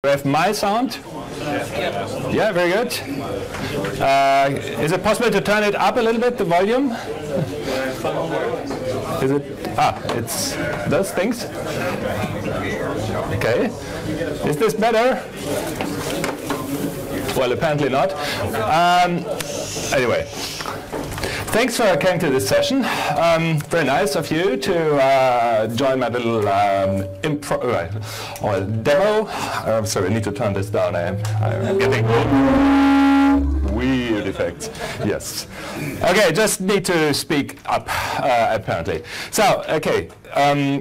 We have my sound? Yeah, very good. Is it possible to turn it up a little bit, the volume? Is it? It's those things. Okay. Is this better? Well, apparently not. Anyway. Thanks for coming to this session. Very nice of you to join my little demo. Sorry, I need to turn this down. I'm getting weird effects. Yes. Okay, just need to speak up, apparently. So, okay.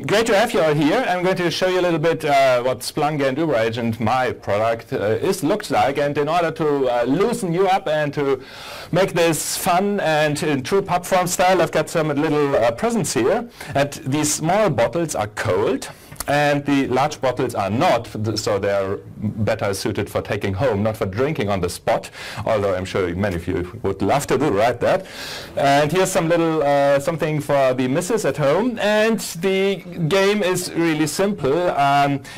Great to have you all here. I'm going to show you a little bit what Splunk and UeberAgent, my product, looks like. And in order to loosen you up and to make this fun and in true pub form style, I've got some little presents here. And these small bottles are cold. And the large bottles are not, so they're better suited for taking home, not for drinking on the spot, although I'm sure many of you would love to do right that. And here's some little something for the missus at home. And the game is really simple.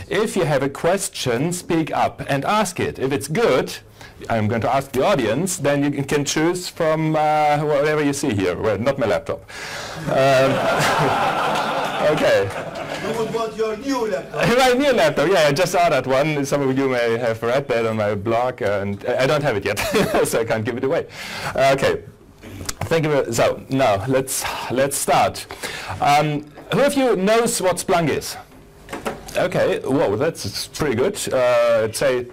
If you have a question, speak up and ask it. If it's good, I'm going to ask the audience, then you can choose from whatever you see here. Well, not my laptop. Okay. You would want your new laptop. My new laptop, yeah, I just ordered one. Some of you may have read that on my blog, and I don't have it yet, so I can't give it away. Okay, thank you. So now let's start. Who of you knows what Splunk is? Okay, whoa, that's pretty good. Say.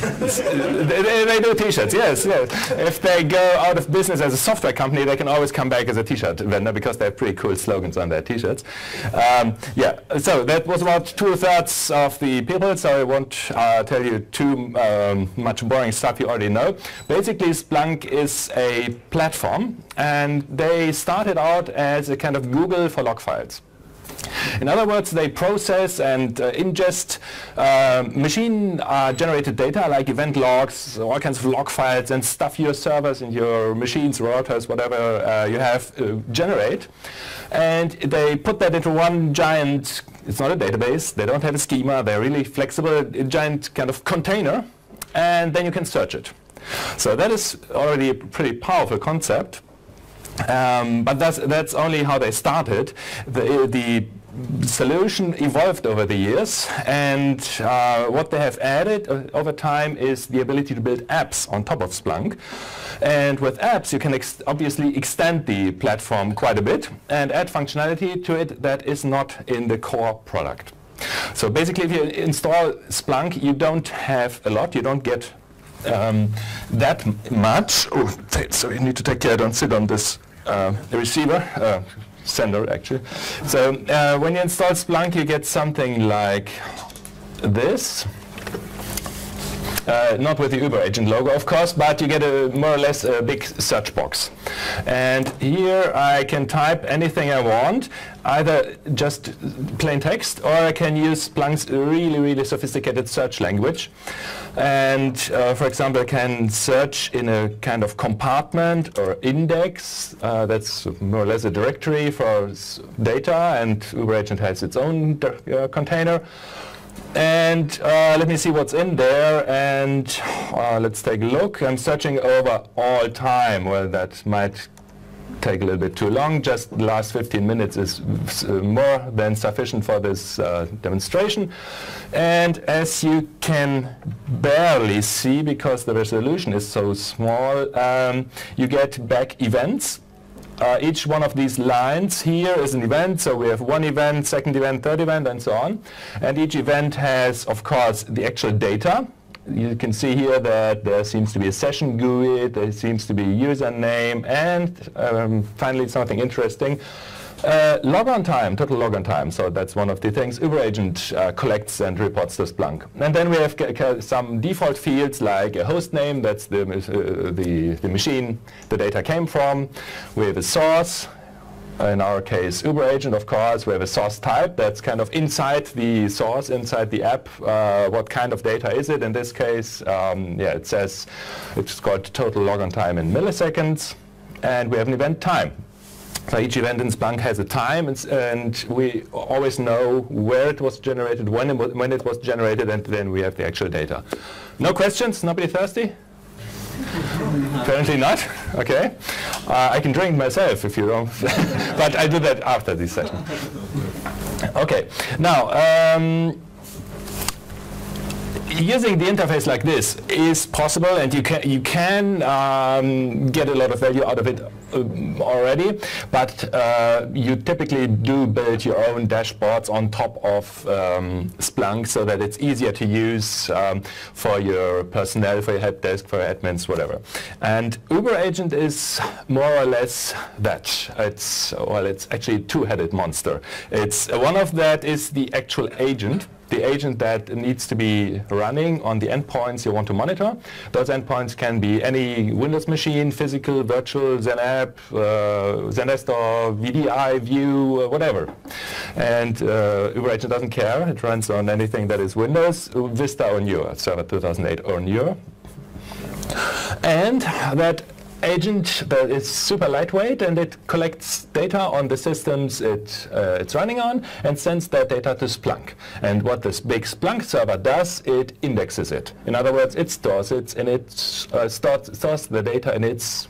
They do t-shirts, yes. If they go out of business as a software company, they can always come back as a t-shirt vendor because they have pretty cool slogans on their t-shirts. Yeah, so that was about 2/3 of the people, so I won't tell you too much boring stuff you already know. Basically, Splunk is a platform, and they started out as a kind of Google for log files. In other words, they process and ingest machine-generated data like event logs, all kinds of log files, and stuff your servers and your machines, routers, whatever you have, generate. And they put that into one giant, it's not a database, they don't have a schema, they're really flexible, a giant kind of container, and then you can search it. So that is already a pretty powerful concept. But that's only how they started. The solution evolved over the years, and what they have added over time is the ability to build apps on top of Splunk. And with apps, you can obviously extend the platform quite a bit and add functionality to it that is not in the core product. So basically, if you install Splunk, you don't have a lot. You don't get that much. Oh, so you need to take care. Don't sit on this receiver. Sender, actually. So when you install Splunk, you get something like this. Not with the UeberAgent logo, of course, but you get more or less a big search box. And here I can type anything I want, either just plain text, or I can use Splunk's really, really sophisticated search language. And for example, I can search in a kind of compartment or index. That's more or less a directory for data, and UeberAgent has its own container. And let me see what's in there, and let's take a look. I'm searching over all time. Well, that might take a little bit too long. Just the last 15 minutes is more than sufficient for this demonstration. And as you can barely see, because the resolution is so small, you get back events. Each one of these lines here is an event, so we have one event, second event, third event, and so on. And each event has, of course, the actual data. You can see here that there seems to be a session GUI, there seems to be a username, and finally something interesting. Logon time, total logon time. So that's one of the things UeberAgent collects and reports to Splunk. And then we have some default fields like a host name, that's the machine the data came from. We have a source, in our case UeberAgent, of course. We have a source type, that's kind of inside the source, inside the app. What kind of data is it? In this case, yeah, it says it's called total logon time in milliseconds. And we have an event time. So each event in Splunk has a time, and we always know where it was generated, when it was generated, and then we have the actual data. No questions? Nobody thirsty? Apparently not. Okay. I can drink myself if you don't, but I do that after this session. Okay. Now, using the interface like this is possible, and you can get a lot of value out of it already, but you typically do build your own dashboards on top of Splunk so that it's easier to use for your personnel, for your help desk, for your admins, whatever. And UeberAgent is more or less that. It's actually a two-headed monster. It's one of that is the actual agent. The agent that needs to be running on the endpoints you want to monitor. Those endpoints can be any Windows machine, physical, virtual, XenApp, XenStore, VDI, View, whatever. And UeberAgent doesn't care. It runs on anything that is Windows, Vista or newer, Server 2008 or newer. And that agent that is super lightweight, and it collects data on the systems it's running on and sends that data to Splunk. And what this big Splunk server does, it indexes it. In other words, it stores it, and it stores the data in its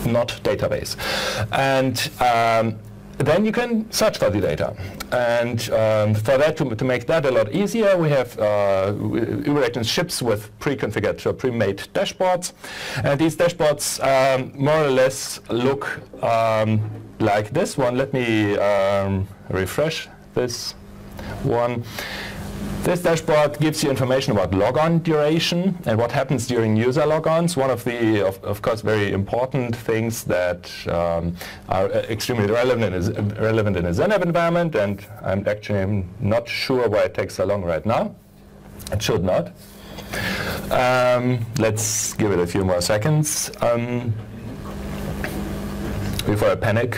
not database. And then you can search for the data. And for that, to make that a lot easier, we have UeberAgent ships with pre-configured or pre-made dashboards. And these dashboards more or less look like this one. Let me refresh this one. This dashboard gives you information about logon duration and what happens during user logons. One of the, of course, very important things that are extremely relevant in a XenApp environment, and I'm actually not sure why it takes so long right now. It should not. Let's give it a few more seconds before I panic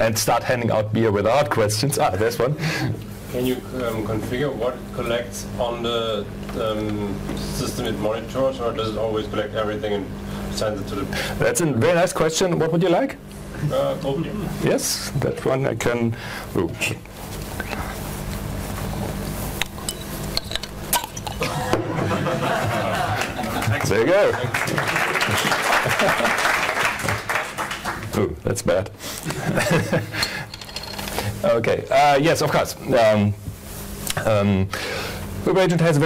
and start handing out beer without questions. Ah, there's one. Can you configure what it collects on the system it monitors, or does it always collect everything and sends it to the... That's a very nice question. What would you like? Open. Yes, that one I can... Oops. There you go. Oh, that's bad. Okay. Yes, of course. UeberAgent has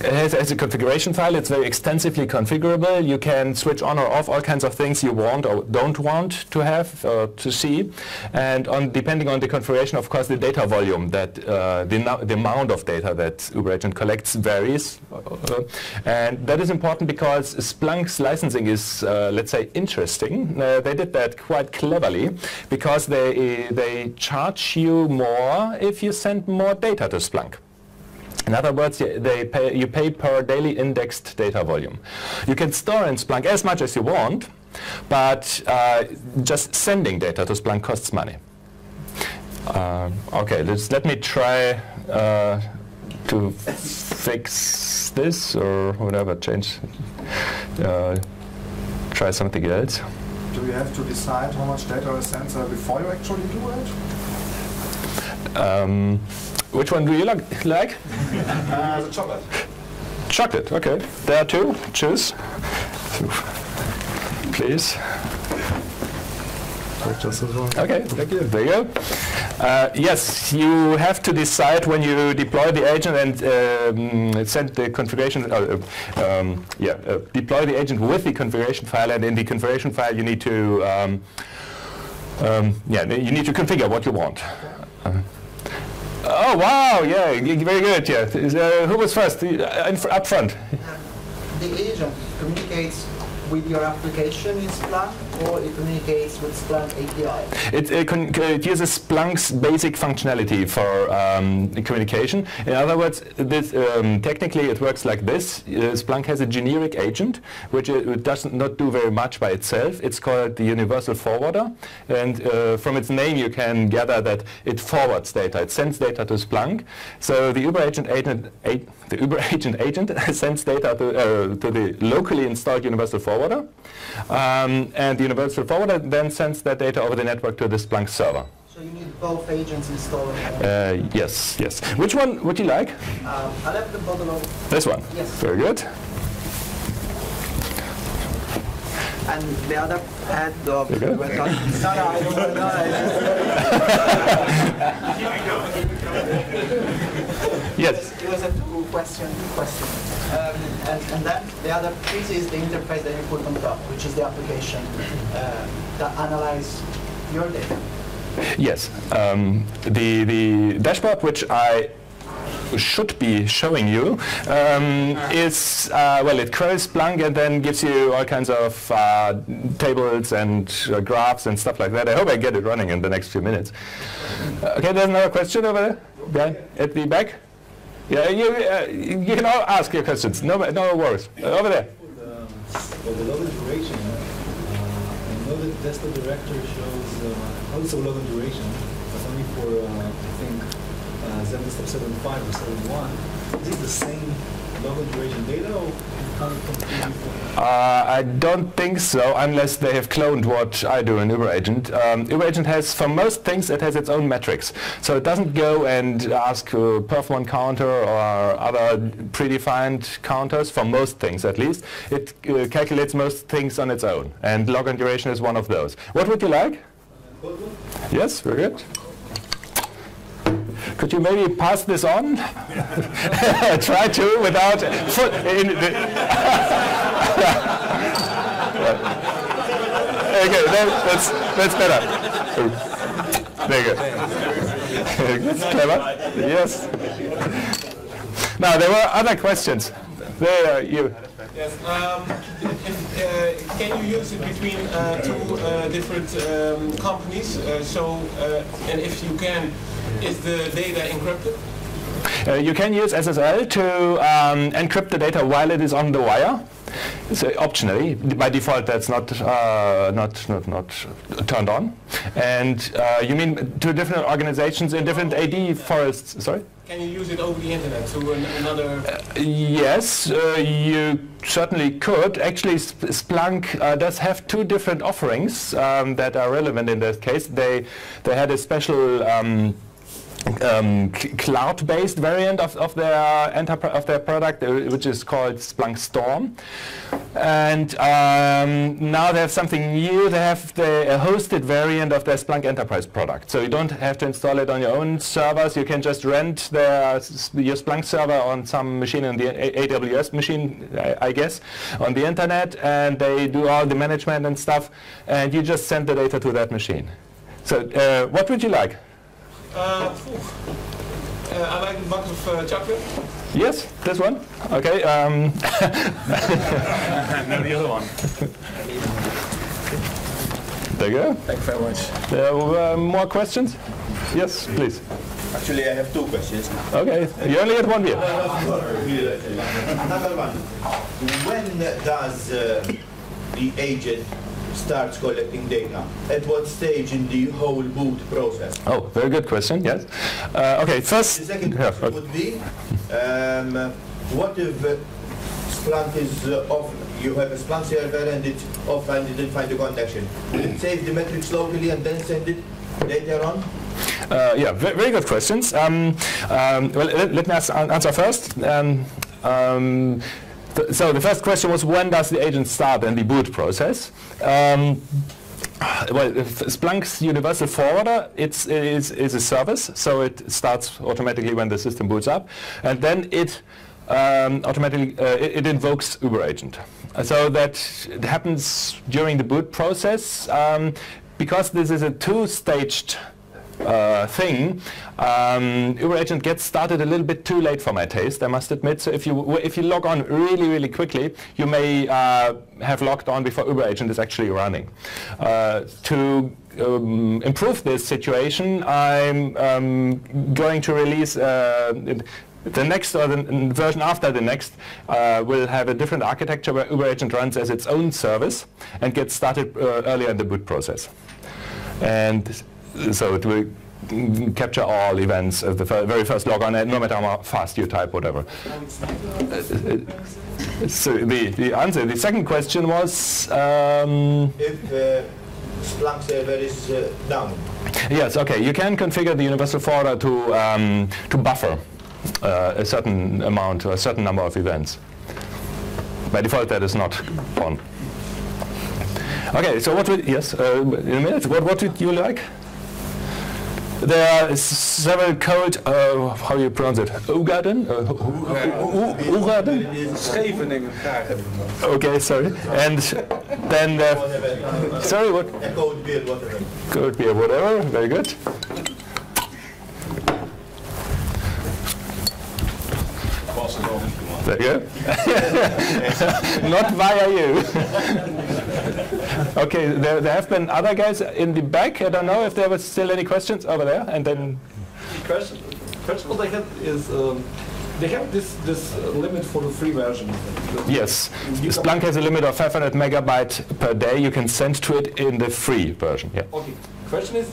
has a configuration file. It's very extensively configurable. You can switch on or off all kinds of things you want or don't want to have or to see. And depending on the configuration, of course, the data volume, that the amount of data that UeberAgent collects varies. And that is important because Splunk's licensing is, let's say, interesting. They did that quite cleverly because they charge you more if you send more data to Splunk. In other words, you pay per daily indexed data volume. You can store in Splunk as much as you want, but just sending data to Splunk costs money. Okay, let me try to fix this or whatever, try something else. Do you have to decide how much data is sent before you actually do it? Which one do you like? The chocolate. Chocolate, okay. There are two. Choose. Please. Just as well. Okay, thank you. There you go. Yes, you have to decide when you deploy the agent and send the configuration. Deploy the agent with the configuration file, and in the configuration file you need to you need to configure what you want. Oh wow! Yeah, very good. Yeah, who was first? Up front. The agent communicates with your application in Splunk, or it communicates with Splunk API? It uses Splunk's basic functionality for communication. In other words, this, technically it works like this. Splunk has a generic agent, which it does not do very much by itself. It's called the universal forwarder. And from its name you can gather that it forwards data. It sends data to Splunk. So the UeberAgent agent sends data to the locally installed universal forwarder. And the universal forwarder then sends that data over the network to the Splunk server. So you need both agents installed? Yes, yes. Which one would you like? I'll have the bottom of... This one? Yes. Very good. And the other head of... You go. No, I don't want to know. Yes. It was a two-question. And then the other piece is the interface that you put on top, which is the application that analyze your data. Yes. The dashboard, which I should be showing you, is, well, it queries Splunk and then gives you all kinds of tables and graphs and stuff like that. I hope I get it running in the next few minutes. Okay, there's another question over there, behind, at the back. Yeah, you can all ask your questions. No worries. Over there. For the login duration, I know that desktop directory shows also login duration, but only for I think 7.75 or 7.1. Is it the same login duration data, or coming from different? I don't think so, unless they have cloned what I do in UeberAgent. UeberAgent has, for most things, it has its own metrics. So it doesn't go and ask perf1 counter or other predefined counters, for most things at least. It calculates most things on its own, and login duration is one of those. What would you like? Yes, very good. Could you maybe pass this on? Try to without foot in the okay, that's better. There you go. That's clever. Yes. Now there were other questions. There you. Yes. Can you use it between two different companies? And if you can, is the data encrypted? You can use SSL to encrypt the data while it is on the wire. So optionally, by default, that's not turned on. And you mean two different organizations in different AD forests? Sorry. Can you use it over the internet to another? Yes, you certainly could. Actually, Splunk does have two different offerings that are relevant in that case. They had a special cloud-based variant of their product, which is called Splunk Storm. And now they have something new. They have a hosted variant of their Splunk Enterprise product. So you don't have to install it on your own servers. You can just rent your Splunk server on some machine, in the AWS machine, I guess, on the internet, and they do all the management and stuff, and you just send the data to that machine. So what would you like? I like a box of chocolate. Yes, this one. Okay. No, the other one. There you go. Thank you very much. There were more questions? Yes, please. Actually, I have two questions. Okay, you only get one beer. Another one. When does the agent starts collecting data? At what stage in the whole boot process? Oh, very good question, yes. Okay, first... The second question would be, what if Splunk is off, you have a Splunk server and it's off and you didn't find the connection? Will it save the metrics locally and then send it later on? Yeah, very good questions. Well, let me answer first. So the first question was, when does the agent start in the boot process? Well, Splunk's universal forwarder is a service, so it starts automatically when the system boots up, and then it automatically it invokes UeberAgent. So that happens during the boot process. Because this is a two-staged thing, UeberAgent gets started a little bit too late for my taste, I must admit. So if you log on really quickly, you may have logged on before UeberAgent is actually running. To improve this situation, I'm going to release the next, or the version after the next, will have a different architecture where UeberAgent runs as its own service and gets started earlier in the boot process. And so it will capture all events of the very first log on, no matter how fast you type, whatever. So the answer, the second question was If Splunk server is down. yes. Okay, you can configure the universal forwarder to buffer a certain amount or a certain number of events. By default, that is not on. Okay, so what would, yes, in a minute, what would you like? There are several code, how do you pronounce it? Ugaden? Ugaden? Scheveningen graag. Okay, sorry. And then, sorry, what? Code beer, whatever. Code beer, whatever, very good. There you go. Not via you. Okay, there have been other guys in the back. I don't know if there was still any questions over there. And then Question what I have is they have this limit for the free version. yes, Splunk has a limit of 500 megabyte per day. You can send to it in the free version. Yeah. Okay. Question is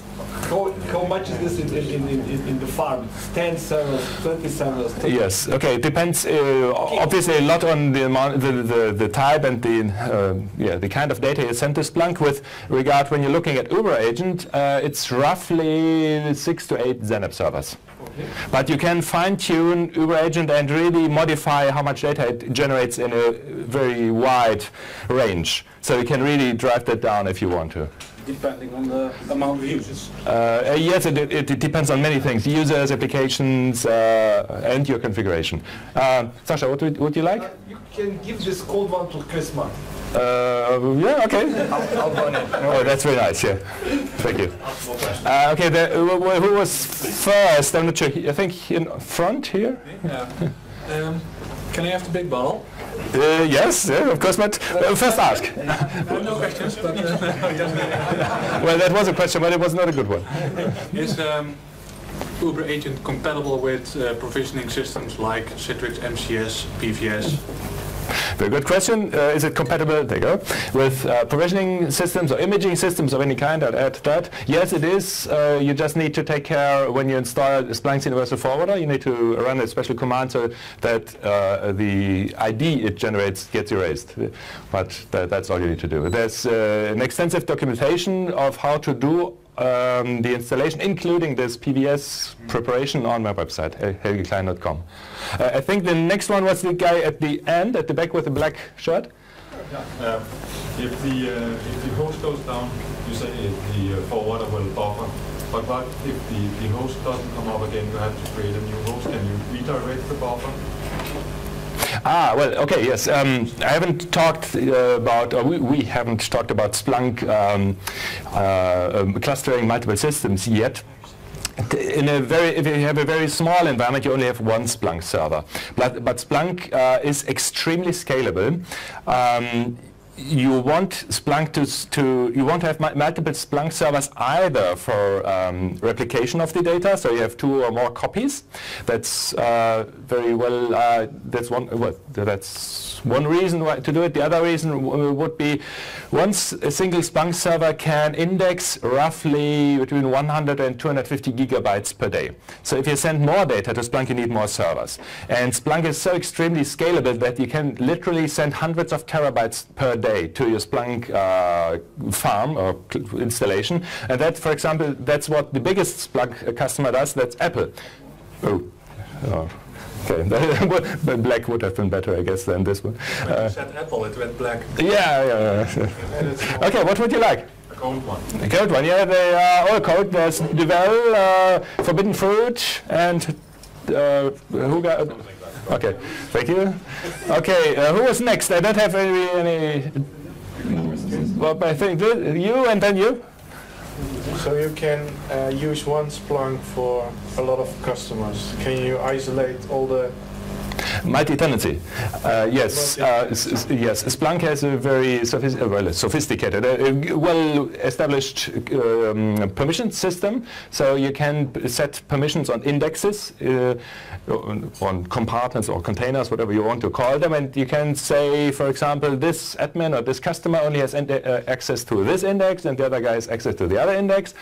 how much is this in the farm? 10 servers, 20 servers? Yes. Okay. It depends. Obviously, a lot on the amount, the type, and the kind of data you send to Splunk. With regard, when you're looking at UeberAgent, it's roughly 6 to 8 Zenab servers. Okay. But you can fine-tune UeberAgent and really modify how much data it generates in a very wide range. So you can really drive that down if you want to. Depending on the amount of users. Yes, it depends on many things: users, applications, and your configuration. Sasha, what would you like? You can give this cold one to Christmas. Yeah, okay. I'll run it. Oh, that's very nice. Yeah, thank you. Okay, who was first? I'm not sure. I think in front here. Yeah. Can I have the big bottle? Yes, of course, but first ask. No questions, but Well, that was a question, but it was not a good one. is UeberAgent compatible with provisioning systems like Citrix, MCS, PVS? Very good question. Is it compatible, there you go, with provisioning systems or imaging systems of any kind? I'll add that. Yes, it is. You just need to take care when you install Splunk's Universal Forwarder. You need to run a special command so that the ID it generates gets erased. But that's all you need to do. There's an extensive documentation of how to do the installation, including this PVS preparation, on my website, helgeklein.com. I think the next one was the guy at the end, at the back with the black shirt. Yeah. If the host goes down, you say the forwarder will buffer. But what if the host doesn't come up again? You have to create a new host. Can you redirect the buffer? Ah, well, okay, yes. I haven't talked about, or we haven't talked about Splunk clustering multiple systems yet. If you have a very small environment, you only have one Splunk server. But Splunk is extremely scalable. You want Splunk you want to have multiple Splunk servers either for replication of the data, so you have 2 or more copies. That's very well. That's one reason to do it. The other reason would be once a single Splunk server can index roughly between 100 and 250 gigabytes per day. So if you send more data to Splunk, you need more servers. And Splunk is so extremely scalable that you can literally send hundreds of terabytes per day to your Splunk farm or installation. And that, for example, that's what the biggest Splunk customer does. That's Apple. Oh. Okay, black would have been better, I guess, than this one. When you said Apple, it went black. Yeah. Okay, what would you like? A cold one. A cold one, yeah, they are all cold. There's Duvel, Forbidden Fruit, and who got... Okay, thank you. Okay, who was next? I don't have any... Well, I think you and then you. So you can use one Splunk for a lot of customers. Can you isolate all the Multi-tenancy. Yes, yes. Splunk has a very sophisticated, well-established permission system. So you can set permissions on indexes, on compartments or containers, whatever you want to call them, and you can say, for example, this admin or this customer only has access to this index, and the other guy has access to the other index.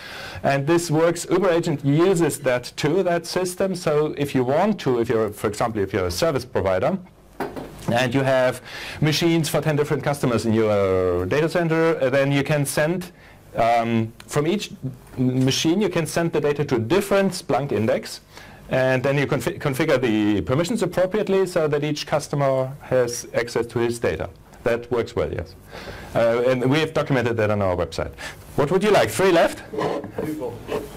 And this works. UeberAgent uses that too, that system. So if you want to, if you're, for example, if you're a service provider, and you have machines for 10 different customers in your data center, then you can send from each machine, you can send the data to a different Splunk index, and then you configure the permissions appropriately so that each customer has access to his data. That works well, yes. And we have documented that on our website. What would you like? 3 left?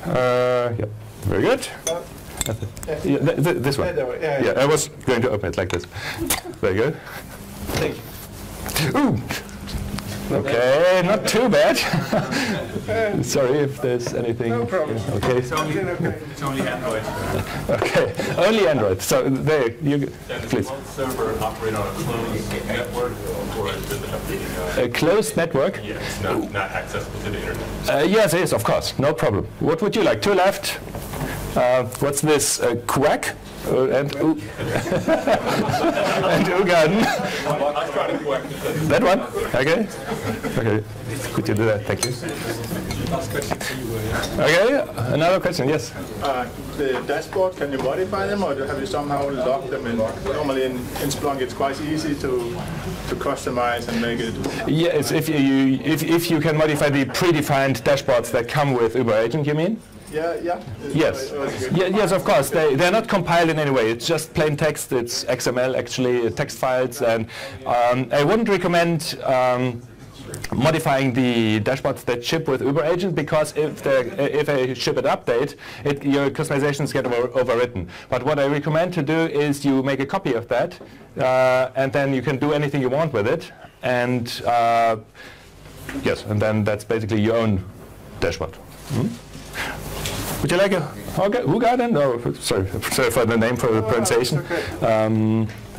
Yeah, very good. Yeah, this one. Yeah, I was going to open it like this. Very good. Thank you. Ooh. Okay, not too bad. Sorry if there's anything. No problem. Okay. It's only Android. Okay, only Android. So there, you please. Does one server operate on a closed network, or is it A closed network? yeah, it's not accessible to the internet? Yes, it is, of course. No problem. What would you like? 2 left. What's this? Quack? And Ugarden. I'll try to correct it. That one? Okay. Okay. Could you do that? Thank you. Last question for you. Okay. Another question. Yes. The dashboard, can you modify them, or have you somehow locked them in? Normally in Splunk it's quite easy to customize and make it. Yes, if you can modify the predefined dashboards that come with UeberAgent, you mean? Yeah. Yes. Yes, of course. They're not compiled in any way. It's just plain text. It's XML, actually, text files. And I wouldn't recommend modifying the dashboards that ship with UeberAgent, because if I ship an update, your customizations get overwritten. But what I recommend to do is you make a copy of that, and then you can do anything you want with it. And yes, and then that's basically your own dashboard. Would you like a Hugarden? No, sorry for the name, for the pronunciation. Okay. I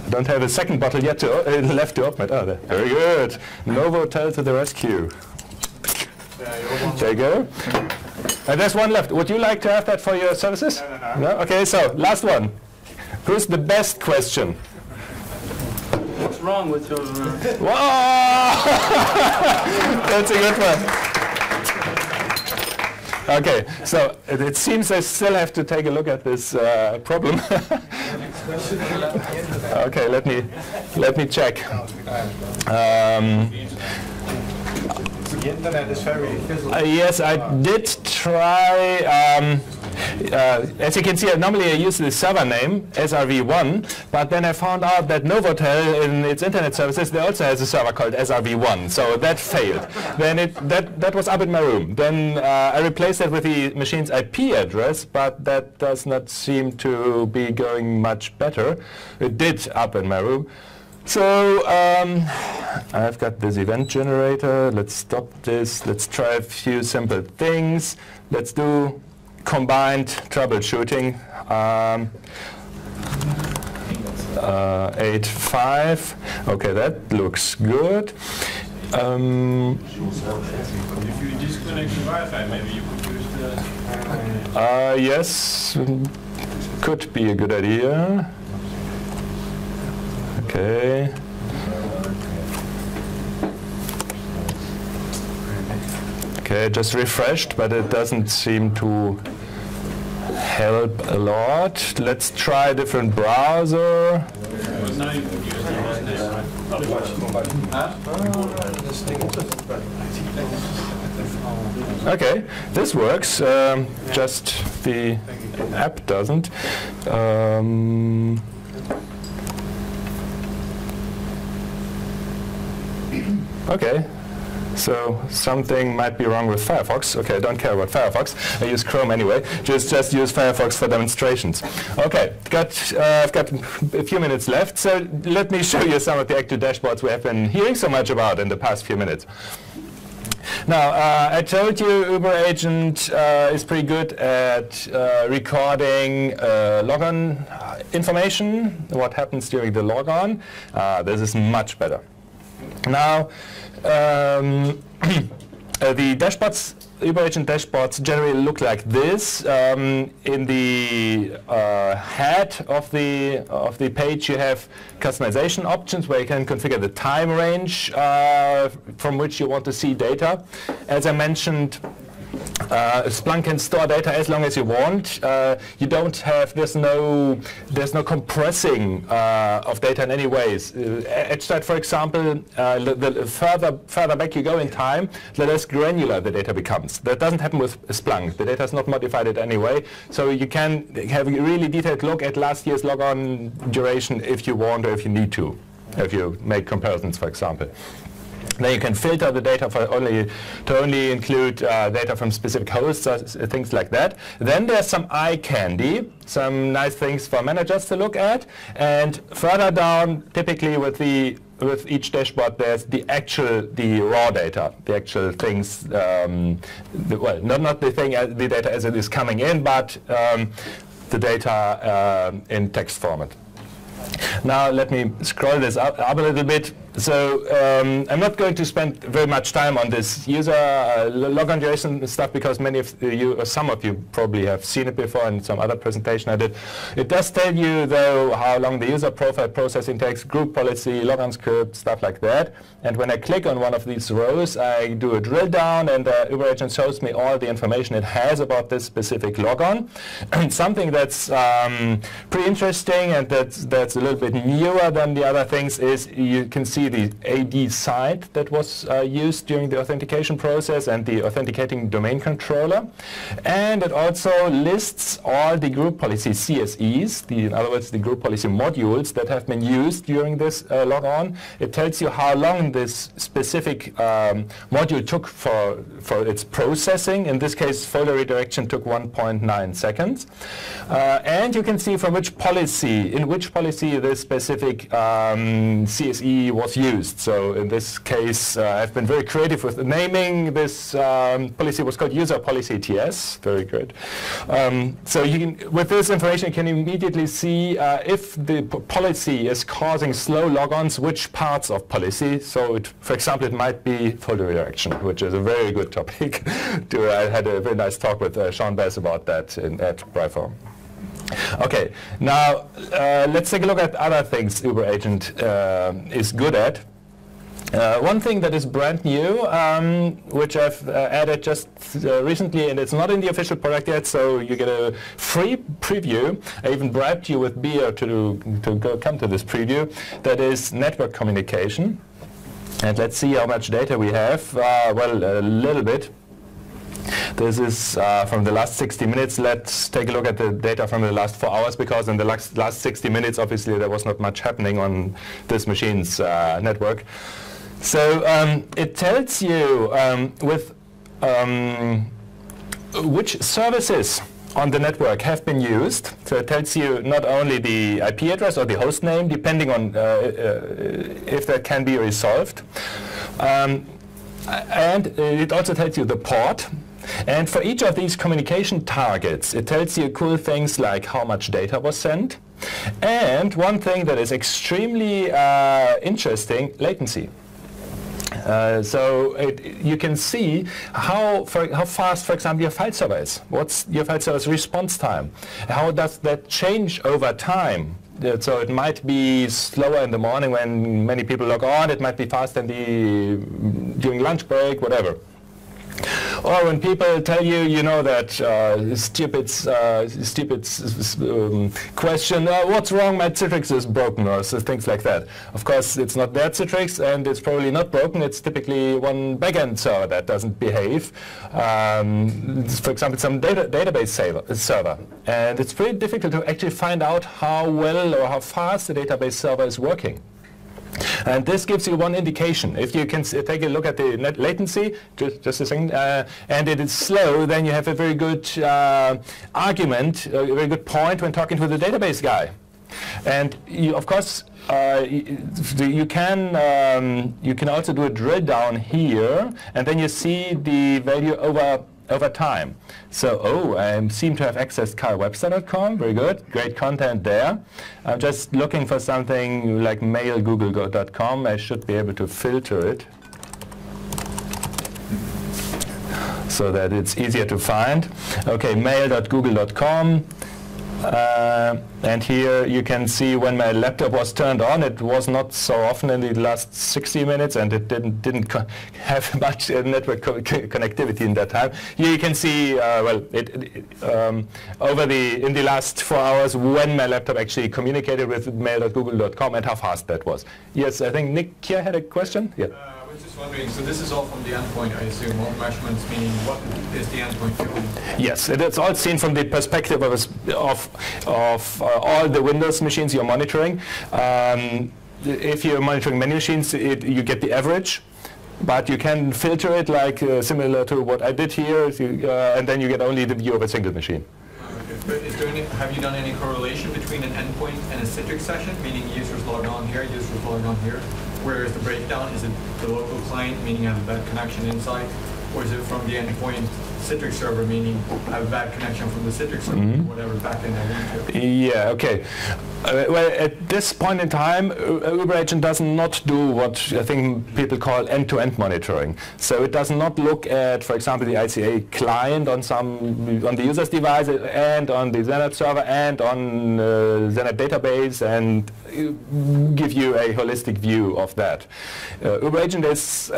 don't have a second bottle yet left to open it. Oh, very good. Novotel to the rescue. There you go. And there's one left. Would you like to have that for your services? No? Okay, so last one. Who's the best question? What's wrong with your... Whoa! That's a good one. Okay, so it seems I still have to take a look at this problem. Okay, let me check. The internet is very yes, I did try. As you can see, normally I use the server name SRV1, but then I found out that Novotel in its internet services, they also has a server called SRV1, so that failed. Then that was up in my room. Then I replaced it with the machine's IP address, but that does not seem to be going much better. It did up in my room. So I've got this event generator. Let's stop this. Let's try a few simple things. Let's do combined troubleshooting. 8.5. Okay, that looks good. If you disconnect the Wi-Fi, maybe you could use the... Yes, could be a good idea. Okay. Okay, just refreshed, but it doesn't seem to help a lot. Let's try a different browser. Now you could use the Okay, this works. Just the app doesn't. Okay, so something might be wrong with Firefox. Okay, I don't care about Firefox. I use Chrome anyway. Just use Firefox for demonstrations. Okay, I've got a few minutes left, so let me show you some of the active dashboards we have been hearing so much about in the past few minutes. Now, I told you UeberAgent is pretty good at recording logon information, what happens during the logon. This is much better. Now, the dashboards, UeberAgent dashboards generally look like this. In the head of the page, you have customization options where you can configure the time range from which you want to see data. As I mentioned, Splunk can store data as long as you want. You don't have, there's no compressing of data in any ways. EdgeStat, for example, the further back you go in time, the less granular the data becomes. That doesn't happen with Splunk. The data is not modified in any way, so you can have a really detailed look at last year's logon duration if you want or if you need to, if you make comparisons, for example. Then you can filter the data to only include data from specific hosts, things like that. Then there's some eye candy, some nice things for managers to look at. And further down, typically with each dashboard, there's the raw data, the actual things. Well, not the data as it is coming in, but the data in text format. Now let me scroll this up a little bit. So I'm not going to spend very much time on this user logon duration stuff because many of you, or some of you probably have seen it before in some other presentation I did. It does tell you though how long the user profile processing takes, group policy, logon script, stuff like that. And when I click on one of these rows, I do a drill down and UeberAgent shows me all the information it has about this specific logon. And something that's pretty interesting and that's a little bit newer than the other things is you can see the AD site that was used during the authentication process and the authenticating domain controller. And it also lists all the group policy CSEs, in other words, the group policy modules that have been used during this logon. It tells you how long this specific module took for its processing. In this case, folder redirection took 1.9 seconds. And you can see from in which policy this specific CSE was used. So in this case, I've been very creative with naming this policy. Was called user policy TS. Very good. So you can, with this information, you can immediately see if the policy is causing slow logons, which parts of policy. So, for example, it might be folder redirection, which is a very good topic. I had a very nice talk with Sean Bass about that at Bryform. Okay, now let's take a look at other things UeberAgent is good at. One thing that is brand new, which I've added just recently, and it's not in the official product yet, so you get a free preview. I even bribed you with beer to come to this preview. That is network communication. And let's see how much data we have. Well, a little bit. This is from the last 60 minutes. Let's take a look at the data from the last 4 hours, because in the last 60 minutes, obviously, there was not much happening on this machine's network. So it tells you which services on the network have been used. So it tells you not only the IP address or the host name, depending on if that can be resolved. And it also tells you the port. And for each of these communication targets, it tells you cool things like how much data was sent. And one thing that is extremely interesting, latency. So you can see how fast, for example, your file server is. What's your file server's response time? How does that change over time? So it might be slower in the morning when many people log on. It might be faster during lunch break, whatever. Or when people tell you, you know, that stupid question, what's wrong, my Citrix is broken, or so things like that. Of course, it's not their Citrix, and it's probably not broken. It's typically one backend server that doesn't behave. For example, some database server. And it's pretty difficult to actually find out how well or how fast the database server is working. And this gives you one indication. If you can take a look at the net latency, just a second, and it is slow, then you have a very good argument, a very good point when talking to the database guy. And you, of course, you can also do a drill down here, and then you see the value over time. So, I seem to have accessed carlwebster.com. Very good, great content there. I'm just looking for something like mailgoogle.com. I should be able to filter it so that it's easier to find. Okay, mail.google.com. And here you can see when my laptop was turned on. It was not so often in the last 60 minutes, and it didn't have much network connectivity in that time. Here you can see, in the last 4 hours when my laptop actually communicated with mail.google.com and how fast that was. Yes, I think Nick here had a question. Yeah. I was just wondering, so this is all from the endpoint, I assume, all measurements, meaning what is the endpoint doing? Yes, it's all seen from the perspective of all the Windows machines you're monitoring. If you're monitoring many machines, you get the average, but you can filter it like similar to what I did here, and then you get only the view of a single machine. But have you done any correlation between an endpoint and a Citrix session, meaning users log on here, users log on here? Where is the breakdown? Is it the local client, meaning I have a bad connection inside? Or is it from the endpoint Citrix server, meaning I have a bad connection from the Citrix server, whatever backend I want to? Yeah, okay. Well, at this point in time, UeberAgent does not do what I think people call end-to-end monitoring. So it does not look at, for example, the ICA client on the user's device and on the ZenApp server and on ZenApp database and give you a holistic view of that. UeberAgent is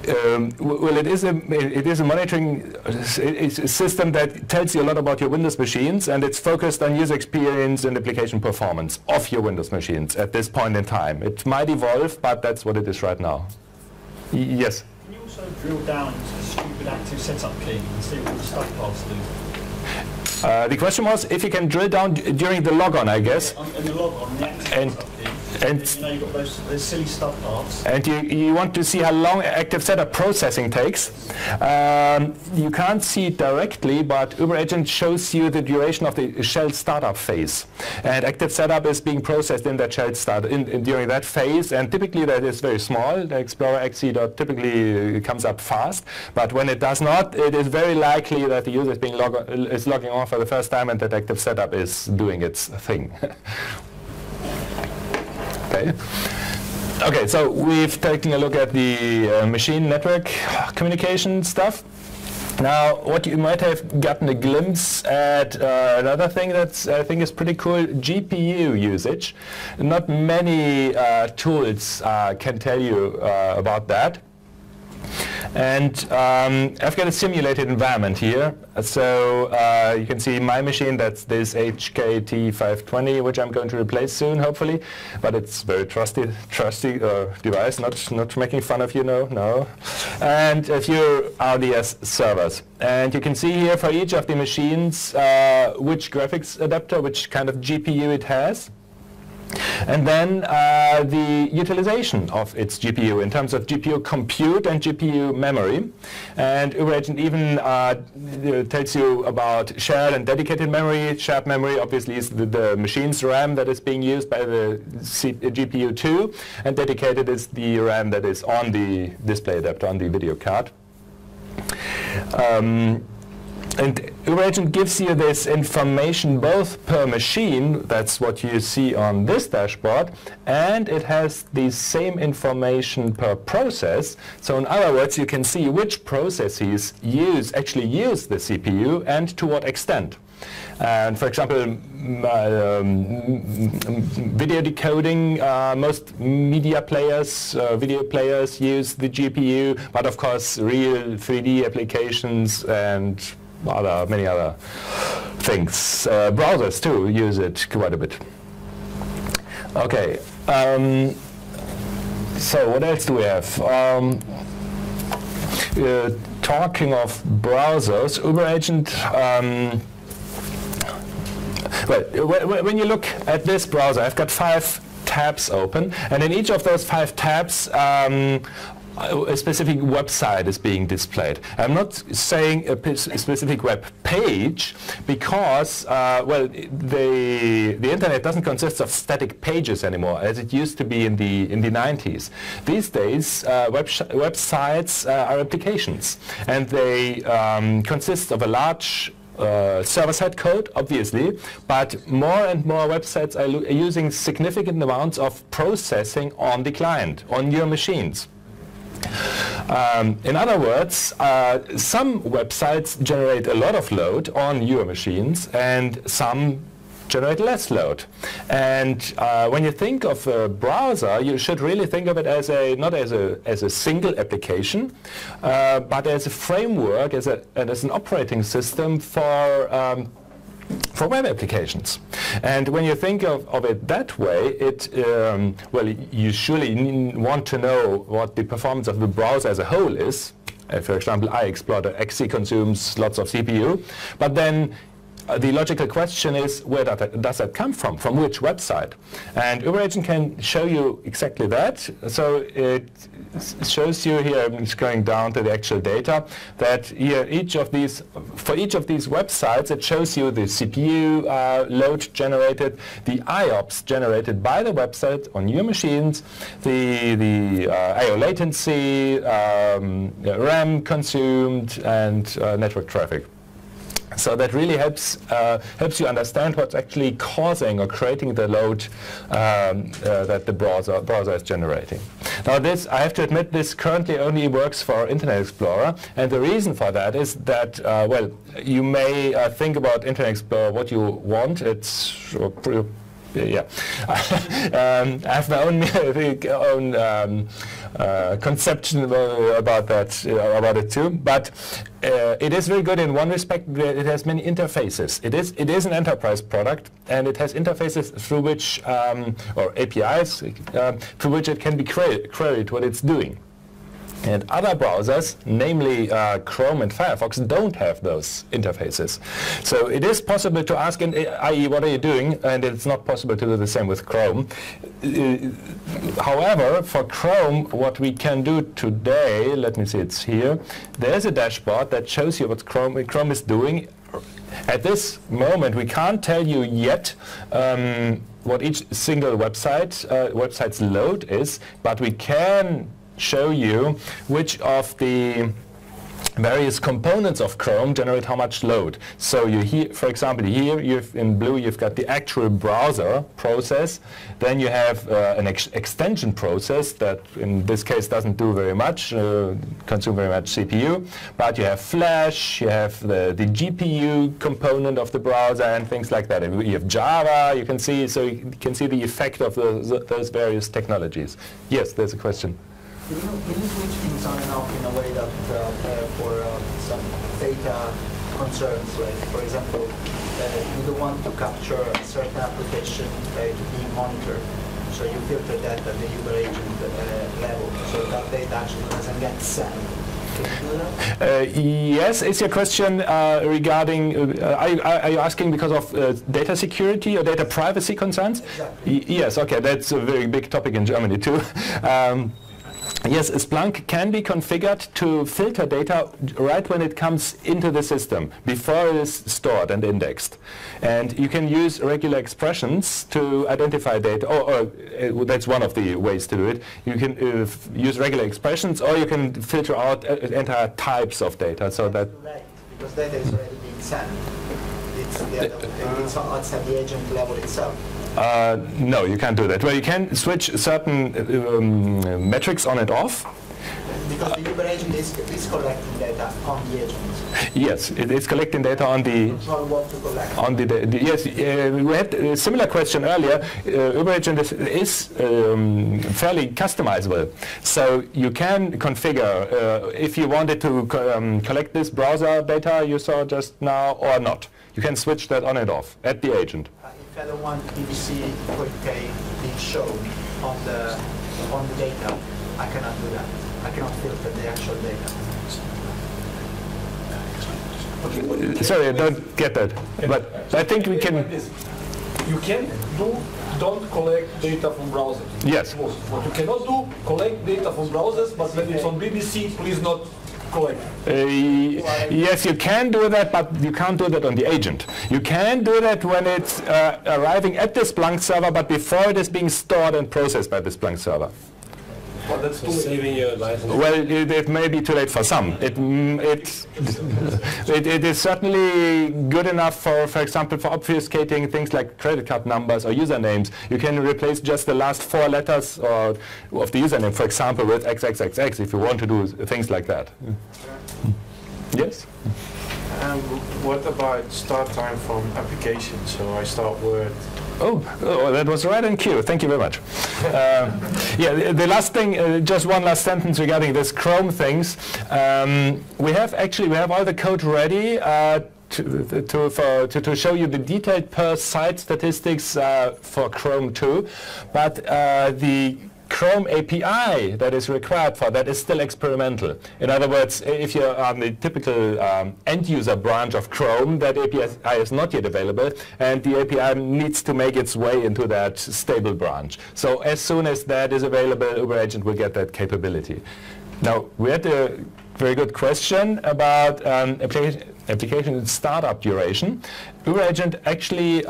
it is a monitoring system that tells you a lot about your Windows machines, and it's focused on user experience and application performance of your Windows machines at this point in time. It might evolve, but that's what it is right now. Yes? Can you also drill down into the stupid active setup key and see what the stuff paths do? The question was if you can drill down during the logon, I guess. In the logon, the active setup key. And you know, you've got those silly stub paths. And you want to see how long active setup processing takes. You can't see it directly, but UeberAgent shows you the duration of the shell startup phase. And active setup is being processed in that shell start during that phase, and typically that is very small. The Explorer XE typically comes up fast, but when it does not, it is very likely that the user is logging on for the first time and that active setup is doing its thing. Okay, so we've taken a look at the machine network communication stuff. Now, what you might have gotten a glimpse at another thing that I think is pretty cool, GPU usage. Not many tools can tell you about that. And I've got a simulated environment here. So you can see my machine, that's this HKT520, which I'm going to replace soon, hopefully. But it's very trusty device, not making fun of you, no. And a few RDS servers. And you can see here for each of the machines which graphics adapter, which kind of GPU it has. And then the utilization of its GPU in terms of GPU compute and GPU memory. And UeberAgent even tells you about shared and dedicated memory. Shared memory obviously is the machine's RAM that is being used by the GPU 2, and dedicated is the RAM that is on the display adapter on the video card. And UeberAgent gives you this information both per machine, that's what you see on this dashboard, and it has the same information per process. So in other words, you can see which processes actually use the CPU and to what extent. And for example, video decoding, most media players, video players use the GPU, but of course real 3D applications and many other things. Browsers too use it quite a bit. Okay, so what else do we have? Talking of browsers, UeberAgent, when you look at this browser, I've got 5 tabs open, and in each of those 5 tabs a specific website is being displayed. I'm not saying a specific web page because, well, the internet doesn't consist of static pages anymore, as it used to be in the 90s. These days, websites are applications, and they consist of a large server-side code, obviously, but more and more websites are using significant amounts of processing on the client, on your machines. In other words, some websites generate a lot of load on your machines, and some generate less load. And when you think of a browser, you should really think of it as not as a single application, but as a framework, as an operating system for web applications. And when you think of it that way, well, you surely want to know what the performance of the browser as a whole is. For example, iExplorer XC consumes lots of CPU, but then the logical question is, where does that come from? From which website? And UeberAgent can show you exactly that. So it shows you here, I'm just going down to the actual data, that here for each of these websites, it shows you the CPU load generated, the IOPS generated by the website on your machines, the I/O latency, RAM consumed, and network traffic. So that really helps you understand what's actually causing or creating the load that the browser is generating. Now this, I have to admit, this currently only works for Internet Explorer, and the reason for that is that, well, you may think about Internet Explorer what you want. It's yeah. I have my own conception about that, about it too. But it is very good in one respect. It has many interfaces. It is an enterprise product, and it has interfaces through which, or APIs, through which it can be queried what it's doing. And other browsers, namely Chrome and Firefox, don't have those interfaces. So it is possible to ask, i.e., what are you doing? And it's not possible to do the same with Chrome. However, for Chrome, what we can do today, let me see, it's here. There's a dashboard that shows you what Chrome is doing. At this moment, we can't tell you yet what each single website's load is, but we can show you which of the various components of Chrome generate how much load. So you for example, here in blue you've got the actual browser process. Then you have an extension process that in this case doesn't do very much, consume very much CPU. But you have Flash, you have the GPU component of the browser and things like that. And you have Java, you can see the effect of those various technologies. Yes, there's a question. Can you switch things on and off in a way that for some data concerns, like for example, you don't want to capture a certain application to be monitored, so you filter that at the UeberAgent level, so that data actually doesn't get sent. Yes, is your question regarding, are you asking because of data security or data privacy concerns? Exactly. Yes, okay, that's a very big topic in Germany too. Yes, Splunk can be configured to filter data right when it comes into the system, before it is stored and indexed. And you can use regular expressions to identify data, or that's one of the ways to do it. You can use regular expressions, or you can filter out entire types of data, so that... Right, because data is already being sent. It's at the agent level itself. No, you can't do that. Well, you can switch certain metrics on and off. Because the UeberAgent is collecting data on the agent. Yes, it is collecting data on the... Control what to collect. On the yes, we had a similar question earlier. UeberAgent is fairly customizable. So you can configure if you wanted to collect this browser data you saw just now or not. You can switch that on and off at the agent. If I don't want PVC quick pay being shown on the data, I cannot do that. I cannot filter the actual data. Okay, sorry, I don't get that. But I think we can... You can do don't collect data from browsers. Yes. What you cannot do, collect data from browsers, but when it's on BBC, please not collect. Yes, you can do that, but you can't do that on the agent. You can do that when it's arriving at the Splunk server, but before it is being stored and processed by the Splunk server. Well, that's too saving your license. Well, it may be too late for some. It is certainly good enough for example, for obfuscating things like credit card numbers or usernames. You can replace just the last 4 letters of the username, for example, with XXXX if you want to do things like that. Yes? What about start time from application? So I start Word. Oh, that was right in cue. Thank you very much. Yeah, the last thing, just one last sentence regarding this Chrome things. We have all the code ready to show you the detailed per site statistics for Chrome 2, but the Chrome API that is required for that is still experimental. In other words, if you're on the typical end-user branch of Chrome, that API is not yet available, and the API needs to make its way into that stable branch. So as soon as that is available, UeberAgent will get that capability. Now, we had a very good question about application startup duration. UeberAgent actually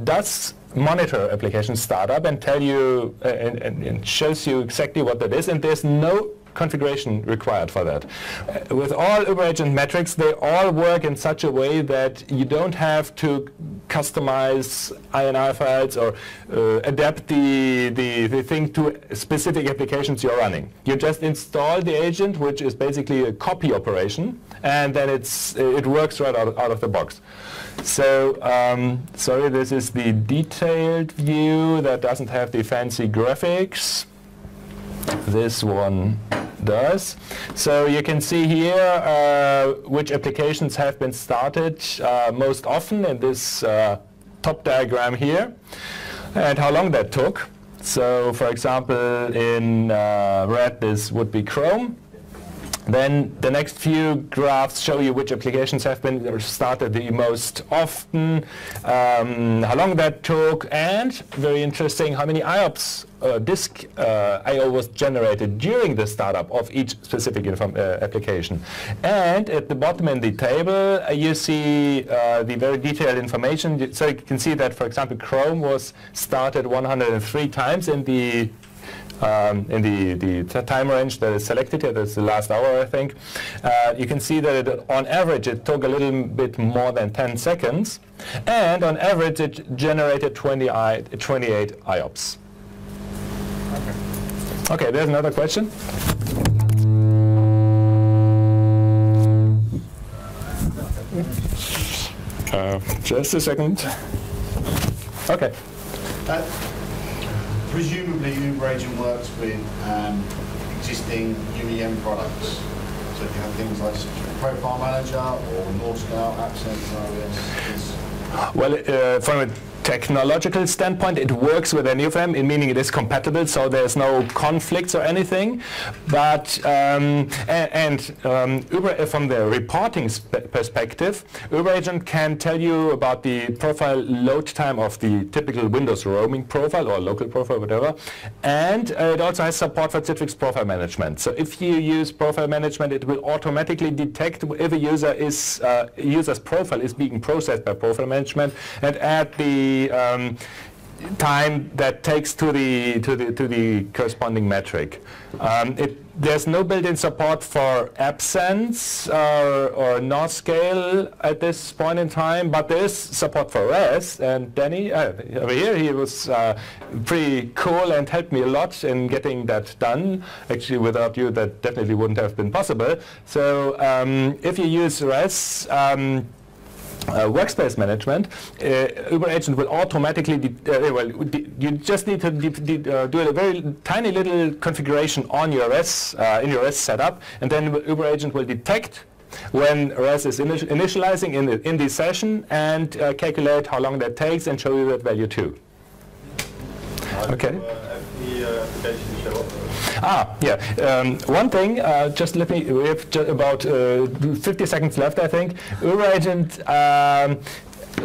does monitor application startup and tell you and shows you exactly what that is, and there's no configuration required for that. With all UeberAgent metrics, they all work in such a way that you don't have to customize INI files or adapt the thing to specific applications you're running. You just install the agent, which is basically a copy operation, and then it works right out of the box. So, sorry, this is the detailed view that doesn't have the fancy graphics. This one does. So you can see here which applications have been started most often in this top diagram here, and how long that took. So, for example, in red this would be Chrome. Then the next few graphs show you which applications have been started the most often, how long that took, and very interesting, how many IOPS disk I/O was generated during the startup of each specific application. And at the bottom in the table, you see the very detailed information. So you can see that, for example, Chrome was started 103 times in the time range that is selected here. That's the last hour, I think. You can see that on average it took a little bit more than 10 seconds, and on average it generated 28 IOPS. Okay, there's another question. Just a second. Okay. Presumably UeberAgent works with existing UEM products. So if you have things like Profile Manager or North Scout, Accent, RES. Well, from a technological standpoint, it works with any of them, meaning it is compatible, so there's no conflicts or anything. But from the reporting perspective, UeberAgent can tell you about the profile load time of the typical Windows roaming profile or local profile, whatever. And it also has support for Citrix profile management. So if you use profile management, it will automatically detect if a user's profile is being processed by profile management and add the time that takes to the corresponding metric. There's no built-in support for absence or no-scale at this point in time, but there is support for RES. And Danny, over here, he was pretty cool and helped me a lot in getting that done. Actually, without you, that definitely wouldn't have been possible. So if you use RES, workspace management, UeberAgent will automatically, you just need to do a very tiny little configuration on your RES, in your RES setup, and then UeberAgent will detect when RES is initializing in the session and calculate how long that takes and show you that value too. Okay. One thing, just let me, we have just about 50 seconds left, I think. UeberAgent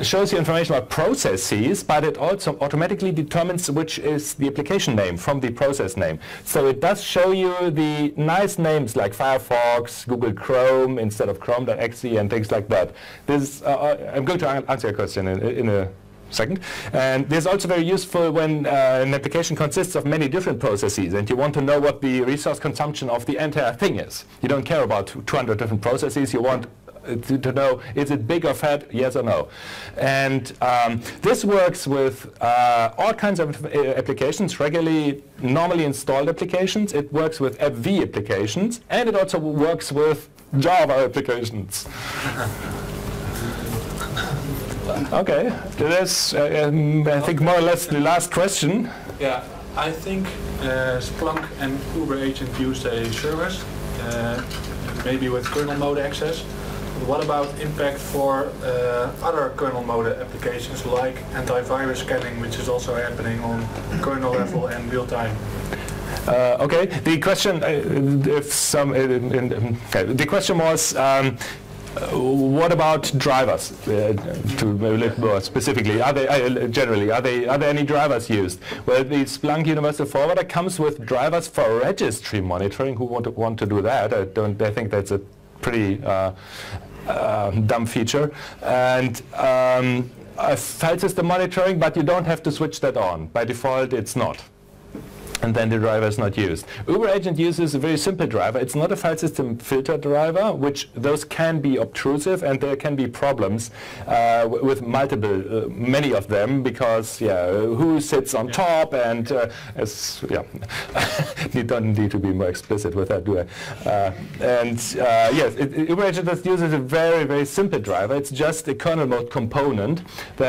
shows you information about processes, but it also automatically determines which is the application name from the process name. So it does show you the nice names like Firefox, Google Chrome instead of Chrome.exe and things like that. This, I'm going to answer your question in a second. And this is also very useful when an application consists of many different processes and you want to know what the resource consumption of the entire thing is. You don't care about 200 different processes, you want to know, is it big or fat, yes or no. And this works with all kinds of applications, normally installed applications. It works with AppV applications, and it also works with Java applications. Okay, that's I think more or less the last question. Yeah, I think Splunk and UeberAgent use a service, maybe with kernel mode access. What about impact for other kernel mode applications like antivirus scanning, which is also happening on kernel level and real time? Okay, the question, the question was, what about drivers? To a little more specifically, are there any drivers used? Well, the Splunk Universal Forwarder comes with drivers for registry monitoring. Who want to do that? I think that's a pretty dumb feature. And file system monitoring, but you don't have to switch that on. By default, it's not. And then the driver is not used. UeberAgent uses a very simple driver. It's not a file system filter driver, which those can be obtrusive, and there can be problems with many of them, because who sits on top, and you don't need to be more explicit with that, do I? Yes, UeberAgent just uses a very, very simple driver. It's just a kernel mode component that